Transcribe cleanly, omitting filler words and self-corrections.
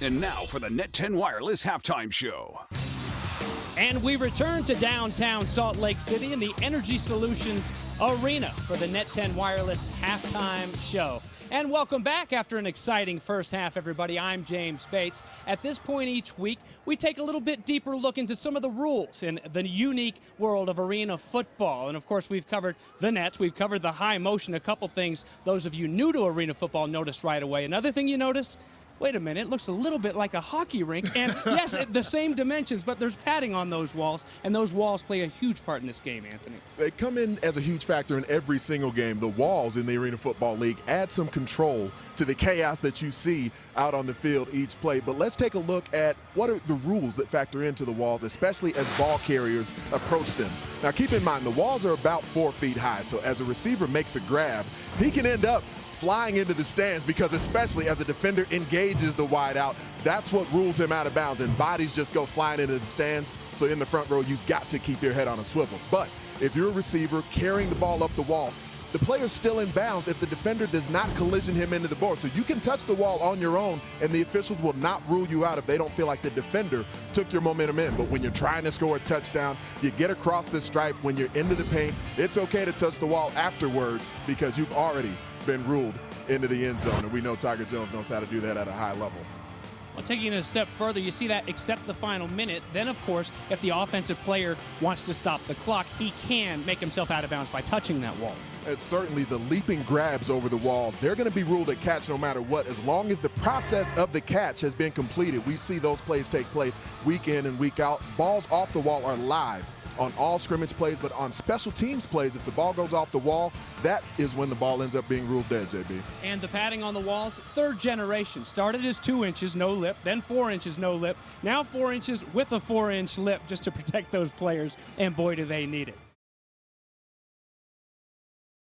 And now for the Net 10 Wireless Halftime Show. And we return to downtown Salt Lake City in the Energy Solutions Arena for the Net 10 Wireless Halftime Show. And welcome back after an exciting first half, everybody. I'm James Bates. At this point each week, we take a little bit deeper look into some of the rules in the unique world of arena football. And, of course, we've covered the nets. We've covered the high motion, a couple things those of you new to arena football notice right away. Another thing you notice, wait a minute, it looks a little bit like a hockey rink. And, yes, the same dimensions, but there's padding on those walls, and those walls play a huge part in this game, Anthony. They come in as a huge factor in every single game. The walls in the Arena Football League add some control to the chaos that you see out on the field each play. But let's take a look at what are the rules that factor into the walls, especially as ball carriers approach them. Now, keep in mind, the walls are about 4 feet high, so as a receiver makes a grab, he can end up flying into the stands because especially as a defender engages the wide out, that's what rules him out of bounds, and bodies just go flying into the stands. So in the front row, you've got to keep your head on a swivel. But if you're a receiver carrying the ball up the wall, the player's still in bounds if the defender does not collision him into the board. So you can touch the wall on your own, and the officials will not rule you out if they don't feel like the defender took your momentum in. But when you're trying to score a touchdown, you get across the stripe when you're into the paint, it's okay to touch the wall afterwards because you've already been ruled into the end zone, and we know Tiger Jones knows how to do that at a high level. Well, taking it a step further, you see that except the final minute. Then, of course, if the offensive player wants to stop the clock, he can make himself out of bounds by touching that wall. And certainly the leaping grabs over the wall, they're going to be ruled a catch no matter what, as long as the process of the catch has been completed. We see those plays take place week in and week out. Balls off the wall are live on all scrimmage plays, but on special teams plays, if the ball goes off the wall, that is when the ball ends up being ruled dead, JB. And the padding on the walls, third generation. Started as 2 inches, no lip, then 4 inches, no lip, now 4 inches with a 4-inch lip just to protect those players, and boy, do they need it.